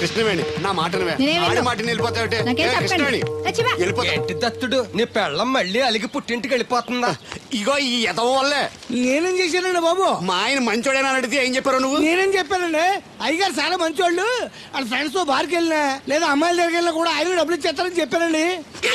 కృష్ణవేణి నా మాటను ఆడి మాటని వెళ్ళిపోతావుటే కృష్ణవేణి ఏంటి దత్తుడు నీ పెళ్ళం మళ్ళీ అలిగి పుట్టింటికి వెళ్ళిపోతుందా? ఇగో ఈ ఎదవ వల్లే. నేనేం చేశానండి బాబు? మా ఆయన మంచోడేనా అడిగితే ఏం చెప్పారు నువ్వు? నేనేం చెప్పానండి, అయ్యగారు చాలా మంచోళ్ళు, వాళ్ళ ఫ్రెండ్స్ తో బార్కి వెళ్ళినా లేదా అమ్మాయిల దగ్గరికి వెళ్ళినా కూడా ఆయన డబ్బులు ఇచ్చేస్తారని చెప్పానండి.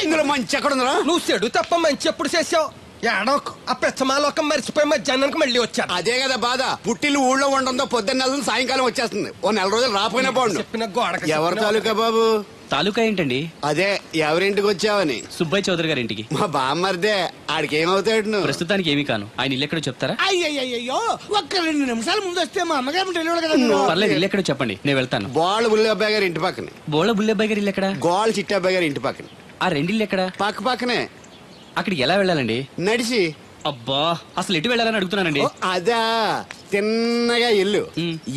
ఇందులో మంచి ఎక్కడ ఉందా? నువ్వు చెడు తప్ప మంచి ఎప్పుడు చేసావు? ఏడోకు ఆ పెచ్చమాలోకం మర్చిపోయి మధ్యాహ్నానికి మళ్ళీ వచ్చారు. అదే కదా బాధ. పుట్టిల్లు ఊళ్ళో ఉండడంతో పొద్దున్న నెలలు సాయంకాలం వచ్చేస్తుంది. ఓ నెల రోజులు రాపోయినా బాగుండు. చెప్పిన గోడకి ఎవరి తాలూకా బాబు? తాలూకా ఏంటండి? అదే ఎవరింటికి వచ్చావని. సుబ్బయ్య చౌదరి గారి ఇంటికి. మా బామ్మర్దే. ఆడికి ఏమవుతాడు నువ్వు? ప్రస్తుతానికి ఏమీ కాను. ఆయన ఇల్లు ఎక్కడో చెప్తారా? అయ్యయ్యో ఒక్క 2 నిమిషాలు ముందు వస్తే మా అమ్మగారు తెలియదు కదా. పర్లేదు, ఇల్లు ఎక్కడో చెప్పండి, నేను వెళ్తాను. బోళ్ళ బుల్లి అబ్బాయి గారి ఇంటి పక్కన. బోళ బుల్లెబ్బాయి గారి ఇల్లు ఎక్కడ? గోళ్ళ చిట్టి అబ్బాయి గారి ఇంటి పక్కన. ఆ రెండిల్లు ఎక్కడ? పక్క పక్కనే. అక్కడికి ఎలా వెళ్ళాలండి? నడిచి. అబ్బా, అసలు ఎటు వెళ్ళాలని అడుగుతున్నానండి. అదా తిన్నగా ఇల్లు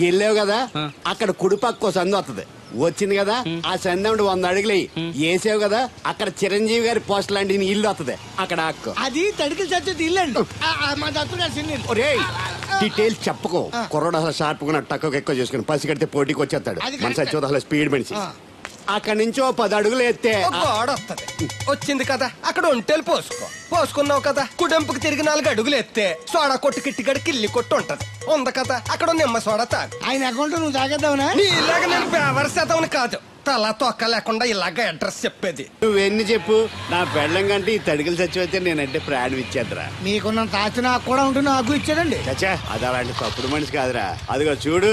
వెళ్ళావు కదా, అక్కడ కుడిపక్క సందు వస్తుంది. వచ్చింది కదా, ఆ సందు 100 అడుగులు వేసావు కదా, అక్కడ చిరంజీవి గారి పోస్ట్ లాంటి ఇల్లు వస్తుంది. అక్కడ అక్క అది తడికి చచ్చేది ఇల్లు అండి. మా దత్తుడు డీటెయిల్స్ చెప్పుకో. కుర్రోడు అసలు షార్ప్ గా తక్కువ ఎక్కువ చేసుకుని పసి కడితే పోటీకి వచ్చేస్తాడు. మన సచివత అసలు స్పీడ్ మనిషి. అక్కడి నుంచి 10 అడుగులు ఎత్తే గోడ వస్తుంది. వచ్చింది కదా, అక్కడ ఒంటేలు పోసుకున్నావు కదా, కుడెంపుకి తిరిగి 4 అడుగులు ఎత్తే సోడా కొట్టు కిట్టిగడి కిల్లి కొట్టు ఉంటది. ఉంది కదా, అక్కడ నిమ్మ సోడా తాగు. ఆయన అకౌంట్ నువ్వు తాగేద్దావునా? నీ ఇలాగ నేను బేవర్ శాతం కాదు, తల తొక్క లేకుండా ఇలాగ అడ్రస్ చెప్పేది. నువ్వెన్ని చెప్పు, నా పెళ్ళం కంటే ఈ తడికలు చచ్చిపోతే నేనంటే ప్రాణం ఇచ్చేద్దరా. మీకున్న తాచి నాకు కూడా ఉంటుంది, నాకు ఇచ్చాడండి. చచ్చా, అది అలాంటి తప్పుడు మనిషి కాదురా. అదిగో చూడు,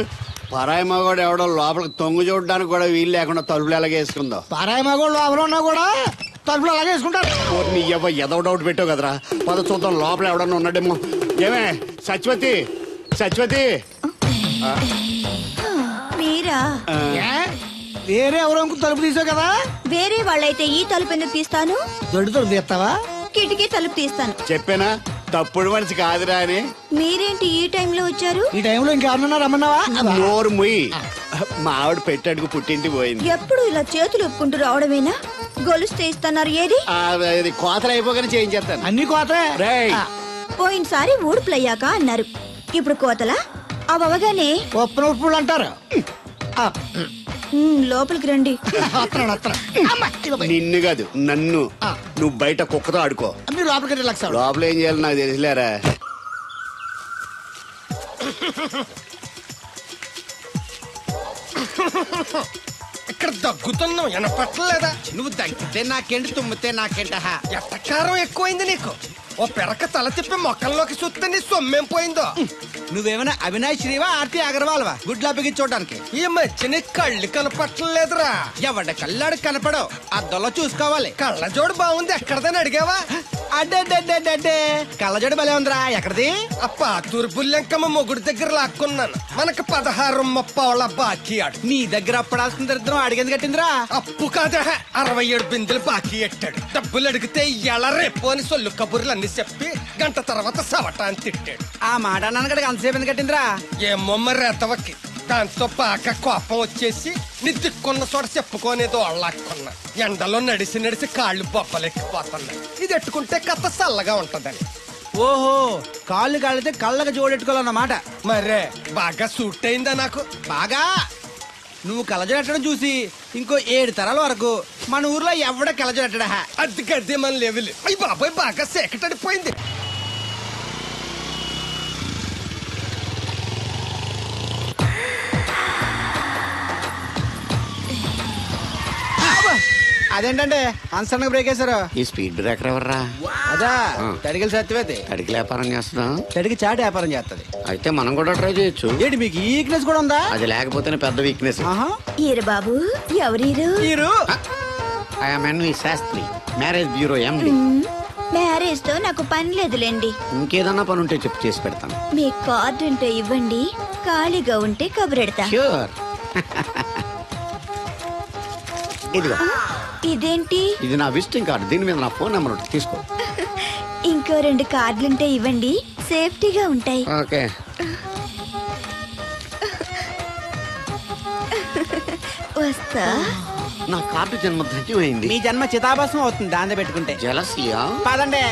పరాయి మగోడు ఎవడో లోపలికి తొంగు చూడడానికి కూడా వీలు లేకుండా తలుపులు ఎలాగ వేసుకుందో. పరాయి మగోళ్ళు లోపల ఉన్నా కూడా తలుపులు అలాగే వేసుకుంటారు. నీ ఎదో డౌట్ పెట్టావు కదరా. పద చూద్దాం లోపల ఎవడన్నా ఉన్నాడేమో. ఏమే సత్యవతి, సత్యవతి. మీరా? వేరే ఎవరో తలుపు తీసావు కదా. వేరే వాళ్ళైతే ఈ తలుపు ఎందుకు తీస్తాను? దొడ్డు తలుపు తీస్తావా? కిటికీ తలుపు తీస్తాను. చెప్పానా తప్పుడు మనిషి కాదురా అని. మీరేంటి ఈ టైంలో వచ్చారు? ఈ టైంలో ఇంకెవరన్నా రమ్మన్నావా? నోరు ముయ్యి. మా ఆవిడ పెట్టాడుకు పుట్టింటికి పోయింది. ఎప్పుడు ఇలా చేతులు ఒప్పుకుంటూ రావడమేనా? గొలుస్తే ఇస్తున్నారు, ఏది? కోతలు అయిపోగానే చేయించేస్తాను. అన్ని కోతే. పోయినసారి ఊడుపులయ్యాక అన్నారు, ఇప్పుడు కోతలా? అవగానే ఒప్పులు అంటారు. లోపలికి రండి. నిన్ను కాదు నన్ను. నువ్వు బయట కుక్కతో ఆడుకో. మీరు లోపలికి రిలాక్స్ అవ్వండి. లోపల ఏం చేయాలి నాకు తెలిసిలేరా. ఇక్కడ దగ్గుతున్నావు వినపట్టలేదా? నువ్వు దగ్గితే నాకేంటి, తుమ్మితే నాకేంట. ఎట్టకారం ఎక్కువైంది నీకు. ఓ పెరక తల తిప్పి మొక్కల్లోకి చూస్తే నీ సొమ్మేం పోయిందో. నువ్వేమైనా అవినాష్ శ్రీవా, ఆర్తి అగర్వాల్వా గుడ్లా బిగించోడానికి? ఈ మధ్య నీ కళ్ళు కనపట్టలేదురా. ఎవడ కళ్ళాడు కనపడవు, అద్దంలో చూసుకోవాలి. కళ్ళజోడు బాగుంది, ఎక్కడదని అడిగావా? అడ్డే కళ్ళజోడు భలే ఉందిరా. ఎక్కడిది? ఆ పాతూరు బుల్లెంకమ్మ మొగుడు దగ్గర లాక్కున్నాను. మనకు 16 బాకీ ఆడు. నీ దగ్గర అప్పడాల్సిన దరిద్రం అడిగింది కట్టిందిరా. అప్పు కాదా, 67 బిందులు బాకీ ఎట్టాడు. డబ్బులు అడిగితే ఎలా రేపు అని సొల్లు కబుర్లు అన్ని చెప్పి గంట తర్వాత సవటాన్ని తిట్టాడు. ఆ మాట నాన్నగడికి అంతసేపు ఎందుకు కట్టిందిరా? ఏమో మరి రెతవకి. దాంతో బాగా కోపం వచ్చేసి నీ దిక్కున్న చోట చెప్పుకోనేదో వాళ్ళకున్నా. ఎండలో నడిచి కాళ్ళు బొబ్బలెక్కిపోతున్నాయి. ఇది ఎట్టుకుంటే కథ చల్లగా ఉంటదని. ఓహో, కాళ్ళు కాళ్ళైతే కళ్ళకి జోడెట్టుకోవాలన్నమాట. మరే బాగా సూట్ అయిందా నాకు? బాగా. నువ్వు కళ్ళజోడెట్టడం చూసి ఇంకో 7 తరాల వరకు మన ఊర్లో ఎవడ కళ్ళజోడెట్టడా. అది గడ్డి మన లెవెల్. అయ్యి బాబాయ్ బాగా సేకటడిపోయింది. అదేంటంటే అన్సడన్ బ్రేక్ వేశారు. ఈ స్పీడ్ బ్రేకర్ ఎవర్రా? అదా తడికలు సత్యవేతి. తడికి వ్యాపారం చేస్తున్నాం. తడికి చాటి వ్యాపారం చేస్తది. అయితే మనం కూడా ట్రై చేయొచ్చు. ఏంటి మీకు ఈ వీక్నెస్ కూడా ఉందా? అది లేకపోతేనే పెద్ద వీక్నెస్. ఈరు బాబు, ఎవరీరు? Shastri, marriage bureau MD. Marriage తో నాకు పని లేదులేండి. ఇంకేదన్నా పని ఉంటే చెప్పు, చేసి పెడతాను. మీ కార్డు ఉంటే ఇవ్వండి, ఖాళీగా ఉంటే కబురెడతా. ష్యూర్. ఇదిగో. ఇదేంటి? ఇది నా విజిటింగ్ కార్డు. దీని మీద నా ఫోన్ నెంబర్ ఉంటుంది, తీసుకో. ఇంకో 2 కార్డులుంటే ఇవ్వండి, సేఫ్టీగా ఉంటాయి. ఓకే. వస్తా. నా కార్డు జన్మ ధన్యమైంది. మీ జన్మ చితాభాసం అవుతుంది దాన్ని పెట్టుకుంటే. జలసియా? పదండి.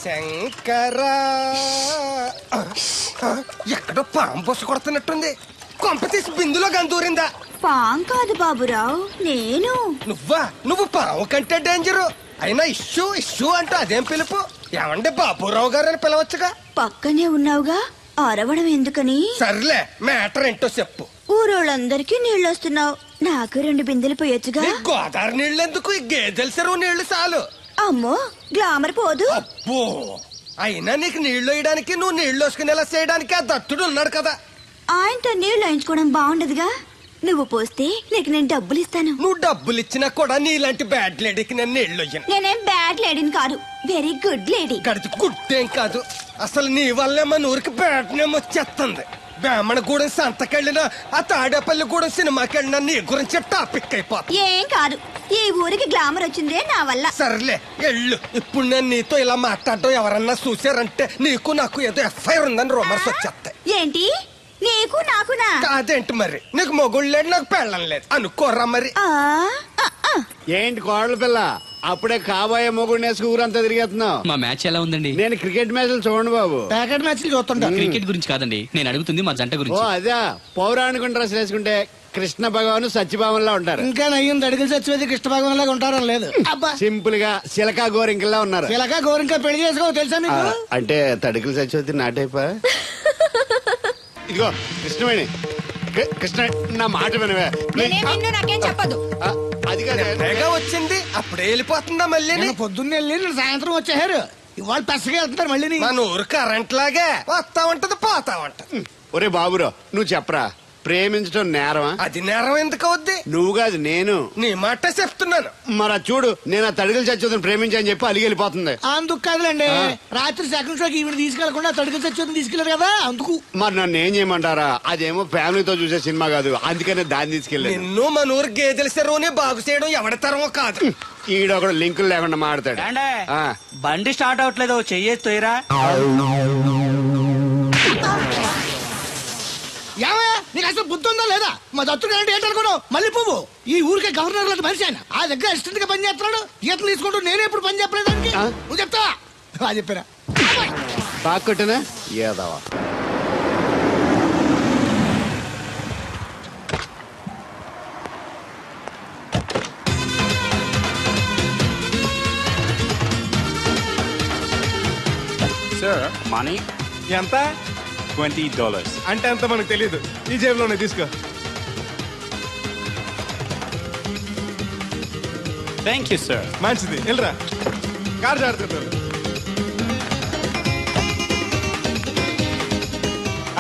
శంకరా, ఎక్కడో పాము బొస కొడుతున్నట్టుంది. కొంప తీసి బిందులో గందూరిందా? పాం కాదు బాబురావు, నేను. నువ్వు పావు కంటే డేంజరు. అయినా ఇష్యూ ఇష్యూ అంటూ అదేం పిలుపు? ఏమంటే బాబురావు గారు అని పిలవచ్చుగా. పక్కనే ఉన్నావుగా, అరవడం ఎందుకని? సర్లే, మ్యాటర్ ఏంటో చెప్పు. ఊరోళ్ళందరికీ నీళ్ళొస్తున్నావు, నాకు 2 బిందెలు పోయొచ్చుగా. ఈ గోదావరి నీళ్ళు ఎందుకు? ఈ గేదెల చెరువు నీళ్లు చాలు. అమ్మో, గ్లామర్ పోదు. అబ్బో, అయినా నీకు నీళ్లు వేయడానికి, నువ్వు నీళ్లు వేసుకునేలా చేయడానికి ఆ దత్తుడు ఉన్నాడు కదా. ఆయనతో నీళ్లు వేయించుకోవడం బాగుండదుగా. నువ్వు పోస్తే నీకు నేను డబ్బులు ఇస్తాను. నువ్వు డబ్బులు ఇచ్చినా కూడా నీలాంటి బ్యాడ్ లేడీకి నేను నీళ్లు ఇయ్యను. నేనేం బ్యాడ్ లేడీని కాదు, వెరీ గుడ్ లేడీ. గడిచి గుడ్డేం కాదు. అసలు నీ వల్లే మన ఊరికి బ్యాడ్ నేమ్ వచ్చేస్తుంది. బ్రాహ్మణగూడెం సంతకెళ్ళినా, ఆ తాడేపల్లిగూడెం సినిమాకెళ్ళినా నీ గురించి టాపిక్ అయిపోతుంది. ఏం కాదు, ఈ ఊరికి గ్లామర్ వచ్చిందే నా వల్ల. సర్లే ఎళ్ళు. ఇప్పుడు నేను నీతో ఇలా మాట్లాడటం ఎవరన్నా చూసారంటే నీకు నాకు ఏదో ఎఫ్ఐఆర్ ఉందని రూమర్స్ వచ్చేస్తాయి. ఏంటి? నీకు నాకునా? కాదేంటి మరి? నీకు మొగుళ్ళు లేదు, నాకు పెళ్ళం లేదు అనుకోరా మరి. ఏంటి కోడల పిల్ల, అప్పుడే కాబోయే మొగుడు నేసుకు ఊరంతా తిరిగేస్తున్నావు. మా మ్యాచ్ ఎలా ఉందండి? నేను క్రికెట్ మ్యాచ్లు చూడండి బాబు. ప్యాకెట్ మ్యాచ్లు చూస్తుంటా. క్రికెట్ గురించి కాదండి, నేను అడుగుతుంది మా జంట ఓ గురించి. అదే, పౌరాణిక డ్రెస్ వేసుకుంటే కృష్ణ భగవాన్ సత్యభావంలా ఉంటారు. ఇంకా నయ్యం అడిగిన చచ్చిపోతే కృష్ణ భాగం లాగా ఉంటారని లేదు. అబ్బా, సింపుల్ గా సిలకా గోరింకల్లా ఉన్నారు. ఇలాగా గోరింకా పెళ్లి చేసుకో తెలుసా ఆ, మీకు? అంటే తడికలు చచ్చిపోతే నాటైపా. ఇదిగో కృష్ణవేణి, కృష్ణ నా మాట వినవే. నాకేం చెప్పదు. ఆ, అది కాదు. తెగ వచ్చింది, అప్పుడే వెళ్ళిపోతుందా మళ్ళీ? నేను పొద్దున్నే వెళ్ళి నేను సాయంత్రం వచ్చేసారు. ఇవాళ పెసగా వెళ్తున్నారు మళ్ళీ. మన ఊరు కరెంట్ లాగే వస్తా ఉంటది, పోతా ఉంటది. ఒరే బాబురో, నువ్వు చెప్పరా, ప్రేమించడం నేరమా? అది నేరం ఎందుకు అవుద్ది? నువ్వు కాదు నేను. నీ మాట చెప్తున్నాను. మరి అది చూడు, నేను ఆ తడికలు చచ్చిపోతుంది ప్రేమించని చెప్పి అలిగి వెళ్ళిపోతుంది. అందుకు కాదులేండి, రాత్రి సెకండ్ షోకి ఈవిడ తీసుకెళ్లకుండా తడికి చచ్చి తీసుకెళ్లారు కదా అందుకు. మరి నన్ను ఏం చేయమంటారా? అదేమో ఫ్యామిలీతో చూసే సినిమా కాదు, అందుకనే దాన్ని తీసుకెళ్ళాను. నిన్ను మన ఊరు గేదెల చెరువుని బాగు చేయడం ఎవరి తరమో కాదు. ఈడొకడు లింకులు లేకుండా మాడతాడు. ఆ, బండి స్టార్ట్ అవట్లేదు, చెయ్యేరా. ఏమయ్యా, నీకు అసలు బుద్ధి ఉందా లేదా? మా దత్తుడు అంటే ఏంటనుకోను, మళ్ళీ పువ్వు. ఈ ఊరికే గవర్నర్ లాంటి మనిషి ఆయన. ఆ దగ్గర అసిస్టెంట్ గా పని చేస్తున్నాడు. ఈతలు తీసుకుంటూ నేనే ఇప్పుడు పని చెప్పలేదానికి. నువ్వు చెప్తావా? బాగా చెప్పారా? బాగా కొట్టినా ఏదవా. సార్ మనీ ఎంత? $20. అంటే ఎంత మనకు తెలియదు. ఈ జేబులోనే తీసుకో. Thank you sir. మంచిది, వెళ్ళరా. కారు జాడుతుంది.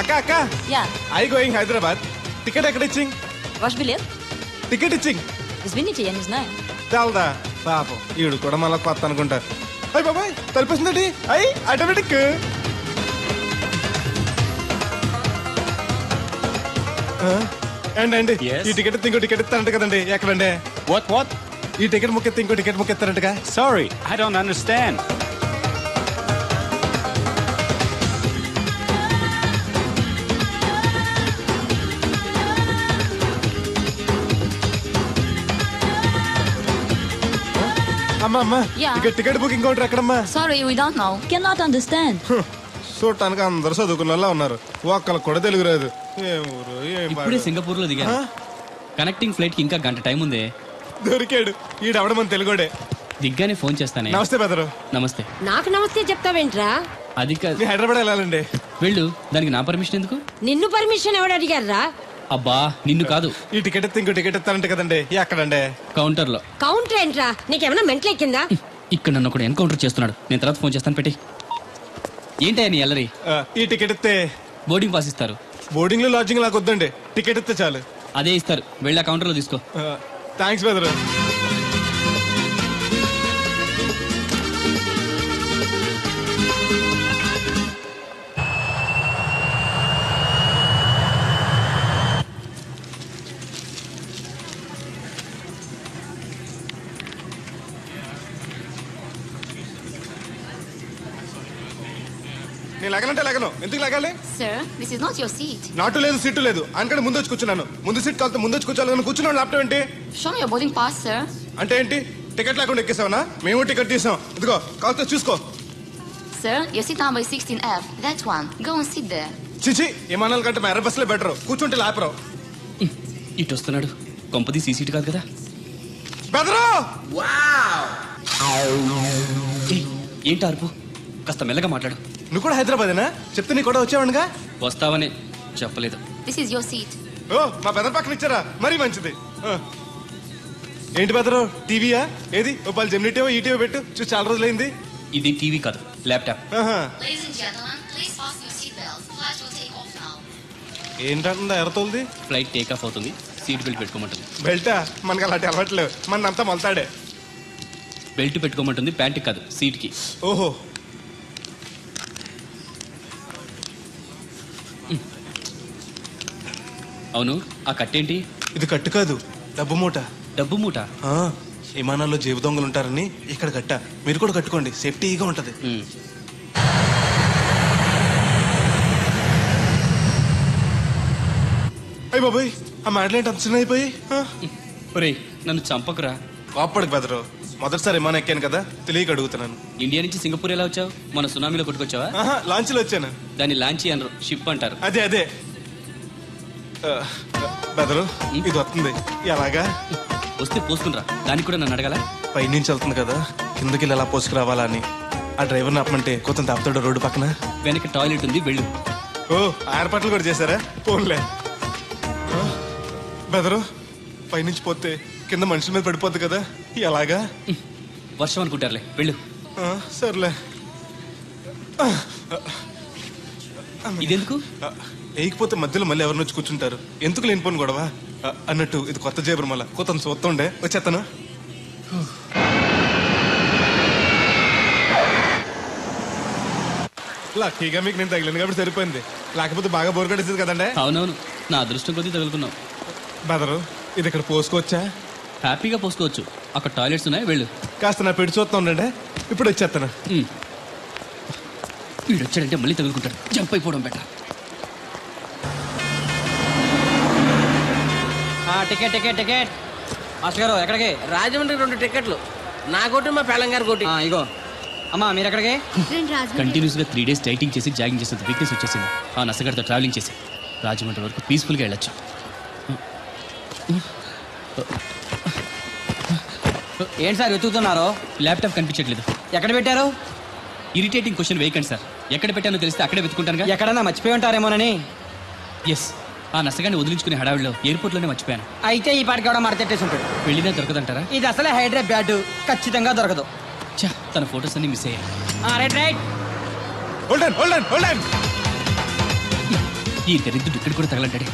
అక్క అక్క, Ja, I going Hyderabad. Ticket ఎక్కడ ఇచ్చింగ్? wasch biljet? టికెట్ ఇచ్చింగ్ Das bin ich ja nicht nein. తెలదా? పాపం ఈడు కూడా మళ్ళీ కొత్త అనుకుంటారు. అయ్యి బాబాయ్, తలిపేసిందండి. అయ్యి ఆటోమేటిక్. అండి Yes. ఈ టికెట్ ఇంకో టికెట్ ఇస్తారంట కదండి, ఎక్కడండి? What? ఈ టికెట్ ముక్కెత్తి ఇంకో టికెట్ ముక్కెత్తారంటగా. Sorry, I don't understand. అమ్మా Yeah. ఇక టికెట్ బుకింగ్ కౌంటర్ ఎక్కడమ్మా? Sorry, we don't know. Cannot understand. చూడటానికి అందరు చదువుకున్న వాళ్ళ ఉన్నారు, ఒక్కళ్ళకి కూడా తెలుగు రాదు. ఏం ఊరు, ఏం ఇప్పుడే పాడు. సింగపూర్ లో దిగాను. కనెక్టింగ్ ఫ్లైట్ కి ఇంకా గంట టైం ఉంది. దొరికాడు ఈడవడం మన తెలుగుడే. దిగ్గానే ఫోన్ చేస్తానే. నమస్తే బెదరు. నమస్తే. నాకు నమస్తే చెప్తావేంట్రా? అది కాదు, నీ హైదరాబాద్ వెళ్ళాలండి. వెళ్ళు. దానికి నా పర్మిషన్ ఎందుకు? నిన్ను పర్మిషన్ ఎవడు అడిగారా? అబ్బా, నిన్ను కాదు, ఈ టికెట్ ఎత్తి ఇంకో టికెట్ ఇస్తారంట కదండి, ఎక్కడండి? కౌంటర్ లో. కౌంటర్ ఏంట్రా? నీకేమైనా మెంట్లెక్కిందా? ఇక్కడ నన్ను ఒకడు ఎన్కౌంటర్ చేస్తున్నాడు. నేను తర్వాత ఫోన్ చేస్తాను, పెట్టి. ఏంటయ్యా నీ అల్లరి? ఈ టికెట్ ఇస్తే బోర్డింగ్ పాస్ ఇస్తారు. బోర్డింగ్ లో లాడ్జింగ్ నాకు వద్దండి, టికెట్ ఇస్తే చాలు. అదే ఇస్తారు, వెళ్ళి ఆ కౌంటర్ లో తీసుకో. థ్యాంక్స్ బెదరు. నేను లగనంటే లగను, ఎందుకు లగాలి? Sir, this is not your seat. నాటు లేదు, సీటు లేదు, అందుకని ముందు వచ్చి కూర్చున్నాను. ముందు సీట్ కాలితే ముందు వచ్చి కూర్చోాలని కూర్చున్నాను. ల్యాప్టాప్ ఏంటి Show me your boarding pass, sir. అంటే ఏంటి? టికెట్ లేకుండా ఎక్కేసావనా? మేము టికెట్ తీసాం, ఇదిగో కాలితే చూసుకో. Sir, your seat number is 16F. That one. Go and sit there. చిచి విమానాల కంటే మా ఎర్ర బస్సులే బెటర్, కూర్చుంటే లాపరం. ఇటు వస్తున్నాడు, కొంపది సీసీటీ కాదు కదా. బెదరు ఏయ్, ఏంటి అరుపు? కాస్త మెల్లగా మాట్లాడు. నువ్వు కూడా హైదరాబాదేనా? చెప్తే నీ కూడా వచ్చావనుగా. వస్తావనే చెప్పలేదు. This is your seat. ఓ మా బెదర్ పక్కన ఇచ్చారా, మరీ మంచిది. ఏంటి బెదరు, టీవీయా? ఏది ఓ పాలు జెమినీ టీవో ఈటీవో పెట్టు, చూసి చాలా రోజులైంది. ఇది టీవీ కాదు, laptop. Ladies and gentlemen, please fasten your seatbelts. Flight will take off now. ఏంటంటుందా ఎర్రతోల్ది? ఫ్లైట్ టేక్ ఆఫ్ అవుతుంది, సీట్ బెల్ట్ పెట్టుకోమంటుంది. బెల్టా? మనకి అలాంటి అలవాట్లేవు, మనంతా మొలతాడే. బెల్ట్ పెట్టుకోమంటుంది, ప్యాంట్ కాదు, సీట్కి. ఓహో. అవును, ఆ కట్టేంటి? ఇది కట్టు కాదు, డబ్బు మూట. డబ్బు మూట? విమానాల్లో జేబు దొంగలు ఉంటారని ఇక్కడ కట్ట. మీరు కూడా కట్టుకోండి, సేఫ్టీగా ఉంటది. అయ్యి బాబాయ్, ఆ మాటలేంటి అంత చిన్న అయిపోయి? ఒరేయ్, నన్ను చంపకురా. కోప్పడికి బెదరు, మొదటిసారి విమానం ఎక్కాను కదా, తెలియక అడుగుతున్నాను. ఇండియా నుంచి సింగపూర్ ఎలా వచ్చావు? మన సునామీలో కొట్టుకొచ్చావా? లాంచ్లో వచ్చాను. దాన్ని లాంచీ అనరు, షిప్ అంటారు. అదే అదే. బెదరు, ఇది వస్తుంది ఎలాగా? వస్తే పోసుకునిరా, దానికి కూడా నన్ను అడగాల? పైనుంచి వెళ్తుంది కదా, కిందకి ఎలా పోసుకురావాలా అని. ఆ డ్రైవర్ని ఆపమంటే కొంత తాపుతాడు రోడ్డు పక్కన. వెనక టాయిలెట్ ఉంది, వెళ్ళు. ఓ, ఏర్పాట్లు కూడా చేశారా? పోన్లే. బెదరు, పైనుంచి పోతే కింద మనుషుల మీద పడిపోద్ది కదా, ఎలాగా? వర్షం అనుకుంటారులే, వెళ్ళు. సర్లే. ఇదెందుకు? వేయకపోతే మధ్యలో మళ్ళీ ఎవరిని వచ్చి కూర్చుంటారు, ఎందుకు లేనిపోను గొడవ అన్నట్టు. ఇది కొత్త జేబురు, మళ్ళా కొత్త చూస్తుండే వచ్చేస్తాను. లక్కీగా మీకు నేను తగిలింది కాబట్టి సరిపోయింది, లేకపోతే బాగా బోర్ కట్టేసింది కదండి. అవునవును, నా అదృష్టం కొద్దీ తగులుకున్నావు. బెదరు, ఇది ఇక్కడ పోసుకోవచ్చా? హ్యాపీగా పోసుకోవచ్చు, అక్కడ టాయిలెట్స్ ఉన్నాయి, వెళ్ళు. కాస్త నా పెట్టి చూస్తా ఉండండి, ఇప్పుడు వచ్చేస్తాను. వీడు వచ్చాడంటే మళ్ళీ తగులుకుంటాడు, జంప్ అయిపోవడం better. Ticket ticket ticket. Master గారు ఎక్కడికి? రాజమండ్రి 2 టికెట్లు, నా కోటి మా పేలం గారి కోటి. ఇగో అమ్మా, మీరు ఎక్కడికి? కంటిన్యూస్ గా 3 days డైటింగ్ చేసి జాగింగ్ చేసేంత వీక్నెస్ వచ్చేసింది. ఆ నసగడతో ట్రావెలింగ్ చేసి రాజమండ్రి వరకు పీస్ఫుల్ గా వెళ్ళొచ్చు. ఏంటి సార్ వెతుకుతున్నారు? ల్యాప్టాప్ కనిపించట్లేదు. ఎక్కడ పెట్టారు? ఇరిటేటింగ్ క్వశ్చన్ వేయకండి సార్, ఎక్కడ పెట్టానో తెలిస్తే అక్కడే వెతుకుంటానుగా. ఎక్కడన్నా మర్చిపోయి ఉంటారేమోనని. ఎస్, ఆ నసగాన్ని వదిలించుకునే హడావిడిలో ఎయిర్పోర్ట్ లోనే మర్చిపోయాను. అయితే ఈ పాటికి కూడా మరచెట్టేసి ఉంటాడు. వెళ్ళినా దొరకదంటారా? ఇది అసలే హైదరాబాద్, ఖచ్చితంగా దొరకదు. తన ఫోటోస్ అన్ని మిస్ అయ్యాయి. Right right. ఈ దరిద్రుడు ఇక్కడ కూడా తగలంటాడే.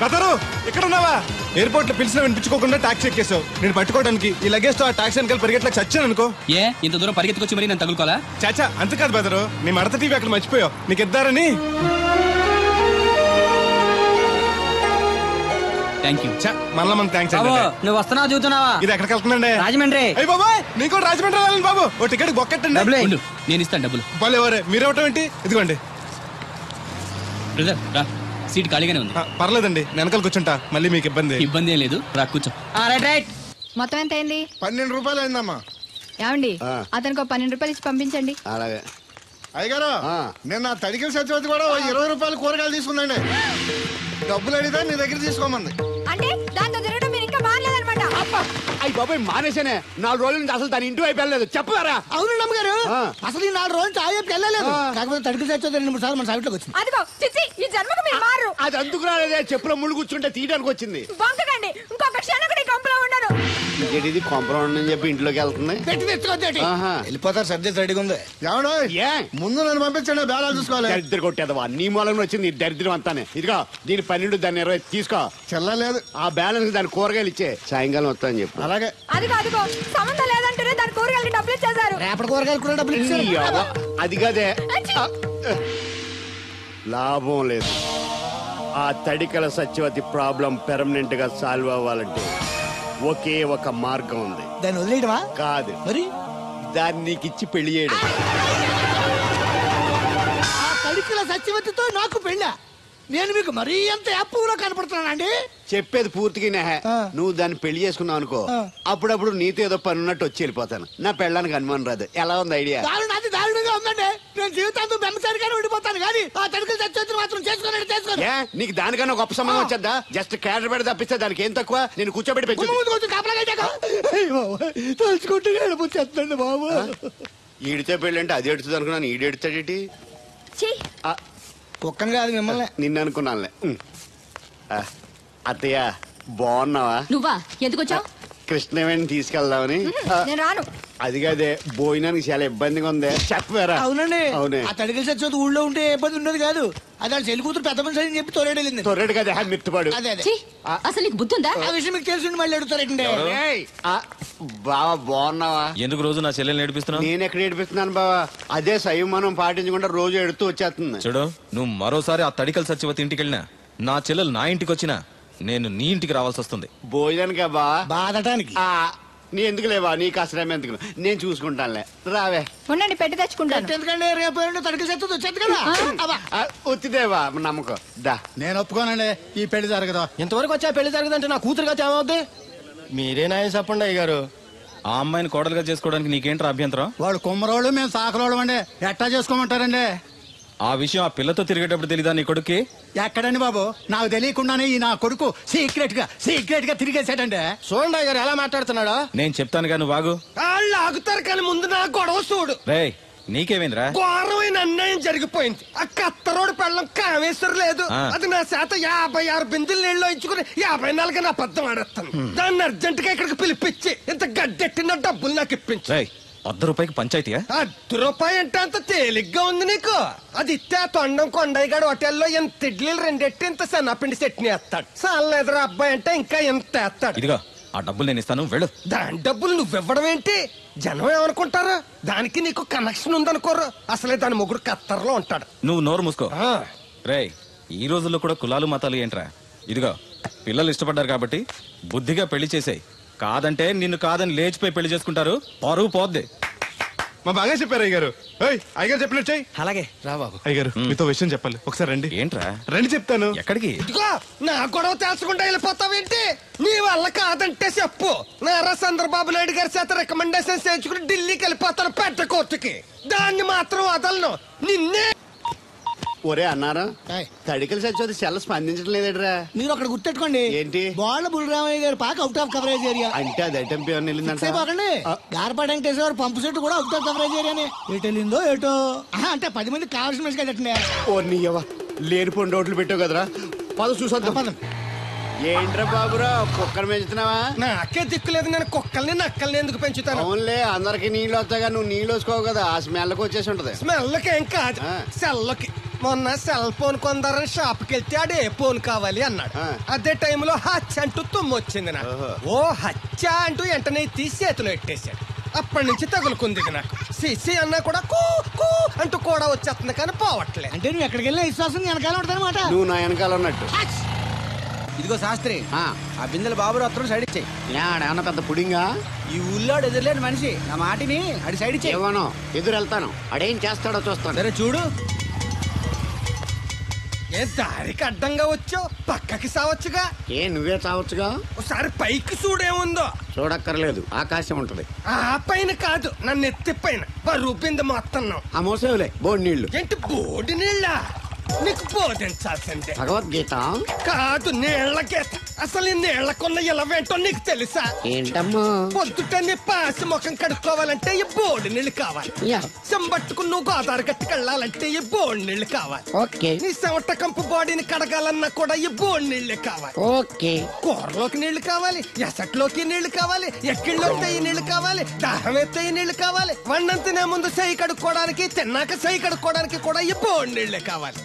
బెదరు, ఇక్కడ ఉన్నావా? ఎయిర్పోర్ట్ లో పిలిచిన వినిపించుకోకుండా టాక్సీ ఎక్కేసావు. నేను పట్టుకోవడానికి ఈ లగేజ్ తో ఆ టాక్సీ వెనకాల పరిగెట్లకు చచ్చాను అనుకో. ఏ, ఇంత దూరం పరిగెత్తుకొచ్చి మరి నేను తగులుకోవాలా? చాచా, అంతకాదు బెదరు, నీ మడత టీవీ అక్కడ మర్చిపోయావు, నీకు ఇద్దారని. Thank you. మళ్ళా మన థ్యాంక్స్. నువ్వు వస్తున్నావు చూస్తున్నావా? ఇది ఎక్కడికి వెళ్తుందండి? రాజమండ్రి. అయ్యి బాబాయ్, నీకు కూడా రాజమండ్రి రావాలని బాబు. ఓ టికెట్ బొక్కెట్టండి. నేను ఇస్తాను డబ్బులు. ఎవరే మీరు ఇవ్వటం ఏంటి? ఇదిగోండి. బ్రదర్ రా, సీట్ ఖాళీగానే ఉంది. పర్లేదండి, వెనకాల కూర్చుంటా, మళ్ళీ మీకు ఇబ్బంది. ఇబ్బంది ఏం లేదు, రా కూర్చో. Right right. మొత్తం ఎంత అయింది? 12 రూపాయలు అయిందమ్మా. ఏమండి, అతనికి 12 రూపాయలు ఇచ్చి పంపించండి. అలాగే. అయ్యగారు, నిన్న తడికిల సత్యవతి కూడా 20 రూపాయలు కూరగాయలు తీసుకుందండి. డబ్బులు అడిగితే నీ దగ్గర తీసుకోమంది. అంటే దాంతో తిరగడం మీరు ఇంకా మారలేదన్నమాట. అయ్యి బాబాయ్, మానేశానే. 4 రోజుల నుంచి అసలు తన ఇంటి వైపు వెళ్ళలేదు. చెప్పారా? అవునండి అమ్మగారు, అసలు ఈ 4 రోజులు చాయకి వెళ్ళలేదు. కాకపోతే తడికి సత్యవతి 2-3 సార్లు మన సైట్లోకి వచ్చింది. అదిగో చిచ్చి, ఈ జన్మకు మీరు మారు. అది అందుకు రాలేదే, చెప్పులో ముళ్ళు కూర్చుంటే తీయడానికి వచ్చింది. బొంకకండి, ఇంకొక క్షణం కూడా ఈ కంపులో ఉండను. ఇది కొంపరం ఉండని చెప్పి ఇంట్లోకి వెళ్తుంది. పెట్టి తెచ్చుకోండి, వెళ్ళిపోతారు. సర్ది రెడీగా ఉంది. ఏమన్నా ముందు నన్ను పంపించండి, బేళాలు చూసుకోవాలి. దరిద్ర కొట్టేదవా, నీ మూలంగా వచ్చింది ఈ దరిద్రం అంతానే. ఇదిగో దీని 12, దాన్ని 20 తీసుకో. చెల్లలేదు. ఆ బ్యాలెన్స్ దాని కూరగాయలు ఇచ్చే, సాయంకాలం వస్తాను చెప్పు. అలాగే. అదిగో సంబంధం లేదంటూనే దాని కూరగాయలకి డబ్బులు ఇచ్చేశారు. రేపటి కూరగాయలు కూడా డబ్బులు ఇచ్చారు. అది కదే, లాభం లేదు. ఆ తడికల సత్యవతి ప్రాబ్లం పెర్మనెంట్ గా సాల్వ్ అవ్వాలంటే ఒకే ఒక మార్గం ఉంది. దాన్ని వదిలేయడమా? కాదు, మరి దాన్ని నీకిచ్చి పెళ్లి చేయడం. ఆ తడికల సత్యవతితో నాకు పెళ్ళా? నేను మీకు మరీ ఎంత యాప్లో కనపడుతున్నానండి? చెప్పేది పూర్తిగా నువ్వు దాన్ని పెళ్లి చేసుకున్నావు అనుకో, అప్పుడప్పుడు నీతో ఏదో పని ఉన్నట్టు వచ్చి వెళ్ళిపోతాను. నా పెళ్ళడానికి అనుమానం రాదు. ఎలా ఉంది ఐడియా? అది దారుణంగా ఉందండి. నేను జీవితాంతం బెమ్మసారిగానే ఉండిపోతాను కానీ ఆ తడికలు చచ్చి మాత్రం చేసుకోండి. నీకు దానికన్నా గొప్ప సంబంధం వచ్చేద్దా? జస్ట్ క్యారెట్ పెడితే తప్పిస్తే దానికి ఏం తక్కువ? నేను కూర్చోబెట్టి పెంచు. తలుచుకుంటే వెళ్ళిపోతుందండి బాబు. ఈడితే పెళ్ళి అంటే అది ఎడుతుంది అనుకున్నాను, ఈడు ఎడుతాడేటి? కుక్కను కాదు మిమ్మల్ని. నిన్ను అనుకున్నానులే. అత్తయ్య బాగున్నావా? నువ్వా? ఎందుకు వచ్చావు? కృష్ణవేణి తీసుకెళ్దామని. నేను రాను. అది కాదే, భోజనానికి చాలా ఇబ్బందిగా ఉంది. చెప్పారా? అవునండి. అవునే. ఆ తడికలు చచ్చేది ఊళ్ళో ఉంటే ఏ ఇబ్బంది ఉండదు కాదు. అది వాళ్ళ చెల్లి కూతురు పెద్ద మనిషి అని చెప్పి తొరేడు వెళ్ళింది. తొర్రెడు కదా, మిత్తుపాడు. అదే అదే. అసలు నీకు బుద్ధి ఉందా? ఆ విషయం మీకు తెలిసి మళ్ళీ అడుగుతారండి. బావా బాగున్నావా? ఎందుకు రోజు నా చెల్లెల్ని ఏడిపిస్తున్నావు? నేను ఎక్కడ ఏడిపిస్తున్నాను బావా? అదే సంయమనం పాటించకుండా రోజు ఎడుతూ వచ్చేస్తుంది. చూడు, నువ్వు మరోసారి ఆ తడికల సత్యవతి ఇంటికి వెళ్ళినా, నా చెల్లెలు నా ఇంటికి వచ్చినా నేను నీ ఇంటికి రావాల్సి వస్తుంది. భోజనానికి బా బాధటానికి. నీ ఎందుకు లేవా? నీకు అసలు ఎందుకు? నేను చూసుకుంటానులే, రావే. ఉండండి, పెట్టి తెచ్చుకుంటాను. ఎందుకంటే రేపు తడికలు చచ్చేది వచ్చేది కదా. వచ్చిదేవా నమ్మకం దా. నేను ఒప్పుకోనండి, ఈ పెళ్లి జరగదు. ఇంతవరకు వచ్చా పెళ్లి జరగదంటే నా కూతురుగా ఏమవుద్ది? మీరే నాయం చెప్పండి అయ్యగారు. ఆ అమ్మాయిని కోడలుగా చేసుకోవడానికి నీకేంట్రా అభ్యంతరం? వాళ్ళు కుమ్మరోళ్ళు, మేము సాకరోళ్ళు అండి. ఎట్టా చేసుకోమంటారండి? ఆ విషయం ఆ పిల్లతో తిరిగేటప్పుడు తెలీదా నీ కొడుక్కి? ఎక్కడండి బాబు, నాకు తెలియకుండానే ఈ నా కొడుకు సీక్రెట్ గా తిరిగేసాడండి. చూడండి అయ్యగారు ఎలా మాట్లాడుతున్నాడా. నేను చెప్తానుగా, నువ్వు బాగు. వాళ్ళు ఆగుతారు కానీ ముందు నా గొడవ చూడు. రేయ్, నీకేమైందిరా? ఘోరమైన అన్యాయం జరిగిపోయింది. ఆ కత్తరోడు పెళ్ళం కామేశ్వరు లేదు. అది నా చేత 56 బిందులు నీళ్ళు ఇచ్చుకుని 54 నా అబద్ధం ఆడేస్తాను. దాన్ని అర్జెంట్ గా ఇక్కడికి పిలిపించి ఇంత గడ్డెట్టిన డబ్బులు నాకు ఇప్పించు. ₹100 పంచాయతీయా? ₹1 అంటే అంత తేలిగ్గా ఉంది నీకు? అది ఇస్తే ఆ తొండం కొండయ్యగాడు హోటల్లో ఎంత ఇడ్లీలు 2 ఎట్టి ఇంత సన్నపిండి చట్నీ వేస్తాడు. చాలా ఎదురు అబ్బాయి అంటే ఇంకా ఎంత వేస్తాడు. ఇదిగో ఆ డబ్బులు నేను ఇస్తాను, వెళ్ళు. దాని డబ్బులు నువ్వివ్వడం ఏంటి? జనం ఏమనుకుంటారు? దానికి నీకు కనెక్షన్ ఉందనుకోరు. అసలే దాని ముగ్గురు కత్తర్లో ఉంటాడు. నువ్వు నోరు మూసుకో. రేయ్, ఈ రోజుల్లో కూడా కులాలు మతాలు ఏంట్రా? ఇదిగో, పిల్లలు ఇష్టపడ్డారు కాబట్టి బుద్ధిగా పెళ్లి చేసేయ్. కాదంటే నిన్ను కాదని లేచిపోయి పెళ్లి చేసుకుంటారు, పరువు పోద్ది. మా బాగా చెప్పారు అయ్యగారు. అయ్యగారు చెప్పినట్టు చెయ్యి. అలాగే రా బాబు. అయ్యగారు మీతో విషయం చెప్పాలి, ఒకసారి రండి. ఏంట్రా? రండి చెప్తాను. ఎక్కడికి? ఇదిగో నా గొడవ తెలుసుకుంటా వెళ్ళిపోతావేంటి? నీ వల్ల కాదంటే చెప్పు. నారా చంద్రబాబు నాయుడు గారి చేత రికమెండేషన్ చేయించుకుని ఢిల్లీకి వెళ్ళిపోతాను పెద్ద కోర్టుకి. దాన్ని మాత్రం వదలను. నిన్నే. ఒరే అన్నారా, తడికలు చచ్చి చాలా స్పందించడం లేదట్రా. మీరు అక్కడ గుర్తెట్టుకోండి. ఏంటి? బాళ్ళ బుల్రామయ్య గారు పాక అవుట్ ఆఫ్ కవరేజ్ ఏరియా అంటే అది ఐటెంపీ అని వెళ్ళిందంటే గార్పాటి వెంకటేశ్వర పంపు సెట్ కూడా అవుట్ ఆఫ్ కవరేజ్ ఏరియానే. ఎటు వెళ్ళిందో ఏటో. అంటే 10 మంది కావాల్సిన మనిషి కదండి. ఓ నీయవ్వ, లేనిపోయిన రోడ్లు పెట్టావు కదరా. పద చూసొద్దాం. ఏంట్రా బాబురా, కుక్కను పెంచుతున్నావా? నాకే దిక్కులేదు, నేను కుక్కల్ని నక్కల్ని ఎందుకు పెంచుతాను? అవునులే, అందరికి నీళ్ళు వస్తాగా నువ్వు నీళ్ళు వేసుకోవు కదా, ఆ స్మెల్కి వచ్చేసి ఉంటది. స్మెల్కి ఏం కాదు, సెల్లకి. మొన్న సెల్ ఫోన్ కొందరని షాప్కి వెళ్తే ఆడే ఫోన్ కావాలి అన్నాడు. అదే టైంలో హచ్చ అంటూ తుమ్మొచ్చింది నాకు. ఓ హచ్చ అంటూ వెంటనే తీసి చేతిలో ఎట్టేశాడు. అప్పటి నుంచి తగులుకుంది నాకు. సిసి అన్నా కూడా కూ కూ అంటూ కూడా వచ్చేస్తుంది కానీ పోవట్లేదు. అంటే నువ్వు ఎక్కడికి వెళ్ళినా విశ్వాసం వెనకాల ఉంటానమాట. నువ్వు నా వెనకాల ఉన్నట్టు. ఇదిగో శాస్త్రి, ఆ బిందెలు బాబు అత్తరు సైడ్ ఇచ్చాయి. ఏమన్నా పెద్ద పుడింగా? ఈ ఊళ్ళో ఎదురులేని మనిషి నా మాటిని అడి సైడ్ ఇచ్చాయి. ఏమన్నా ఎదురు వెళ్తాను, అడేం చేస్తాడో చూస్తాను. సరే చూడు. ఏ దారికి అడ్డంగా వచ్చావు, పక్కకి సావచ్చుగా. ఏ నువ్వే చావచ్చుగా. ఒకసారి పైకి చూడేముందో. చూడక్కర్లేదు, ఆకాశం ఉంటది. ఆ పైన కాదు, నన్ను ఎత్తి పైన రూపింది మొత్తం. ఆ మోసేవులే బోడి నీళ్లు. ఏంటి బోడి నీళ్ళ? నీకు బోధించాల్సిందే. భగవద్గీత కాదు, నీళ్ల గీత. అసలు ఈ నీళ్లకున్న ఇలవేంటో నీకు తెలుసా? ఏంటమ్మా? పొద్దుట నీ పాసి ముఖం కడుక్కోవాలంటే ఈ బోడి నీళ్లు కావాలి. చెంబట్టుకుని నువ్వు గోదావరి గట్టుకు వెళ్ళాలంటే ఈ బోడి నీళ్లు కావాలి. ఓకే. నీ చెమట కంపు బాడీని కడగాలన్నా కూడా ఈ బోడి నీళ్లే కావాలి. ఓకే. కూరలోకి నీళ్లు కావాలి, ఎసట్లోకి నీళ్లు కావాలి, ఎక్కిళ్ళొస్తే ఈ నీళ్లు కావాలి, దాహం ఎత్తే ఈ నీళ్లు కావాలి. వండంతినే ముందు చెయ్యి కడుక్కోవడానికి, తిన్నాక చెయ్యి కడుక్కోవడానికి కూడా ఈ బోడి నీళ్లే కావాలి.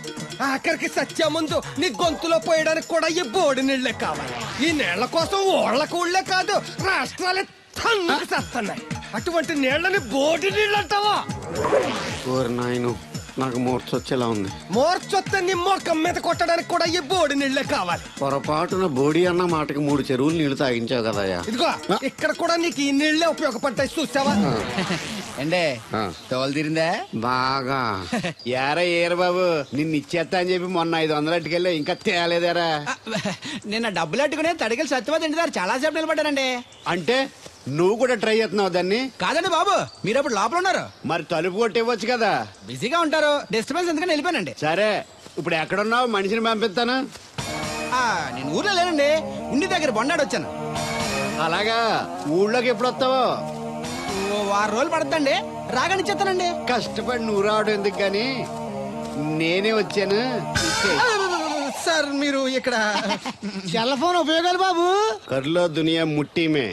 ఆఖరికి సత్య ముందు నీ గొంతులో పోయడానికి కూడా ఈ బోడి నీళ్లే కావాలి. ఈ నీళ్ల కోసం ఓళ్లకు ఊళ్ళే కాదు, రాష్ట్రాలే తన్నుకు చేస్తున్నాయి. అటువంటి నీళ్లని బోడి నీళ్ళు అంటావా? నాయను, నాకు మూర్చొచ్చేలా ఉంది. మోర్చొత్తే నీ మొఖం మీద కొట్టడానికి కూడా ఈ బోడి నీళ్ళే కావాలి. పొరపాటున బోడి అన్న మాటకి 3 చెరువులు నీళ్లు తాగించావు కదయ్యా. ఇదిగో ఇక్కడ కూడా నీకు ఈ నీళ్ళే ఉపయోగపడతాయి చూసావా? అండే తోలు తీరిందా బాగా. ఏరా ఏరు బాబు, నిన్ను ఇచ్చేస్తా అని చెప్పి మొన్న 500 అట్టుకెళ్ళి ఇంకా తేలేదేరా? నిన్న డబ్బులు అట్టుకునే తడికెళ్ళి సత్యవతి ఇంటి దగ్గర చాలా సేపు నిలబడ్డానండి. అంటే నువ్వు కూడా ట్రై చేస్తున్నావు దాన్ని? కాదండి బాబు, మీరు అప్పుడు లోపల ఉన్నారు. మరి తలుపు కొట్టివ్వచ్చు కదా. బిజీగా ఉంటారు, డిస్టర్బెన్స్ ఎందుకని వెళ్ళిపోయానండి. సరే, ఇప్పుడు ఎక్కడున్నావు? మనిషిని పంపిస్తాను. నేను ఊర్లో లేనండి, ఇంటి దగ్గర బొండాడు వచ్చాను. అలాగా, ఊళ్ళోకి ఎప్పుడు వస్తావో? 6 రోజులు పడుతుందండి, రాగానే చెప్తానండి. కష్టపడి నువ్వు రావడం ఎందుకు గాని నేనే వచ్చాను. సార్ మీరు ఇక్కడ సెల్ ఫోన్ ఉపయోగాలు బాబు. కర్లో దునియా ముట్టి మే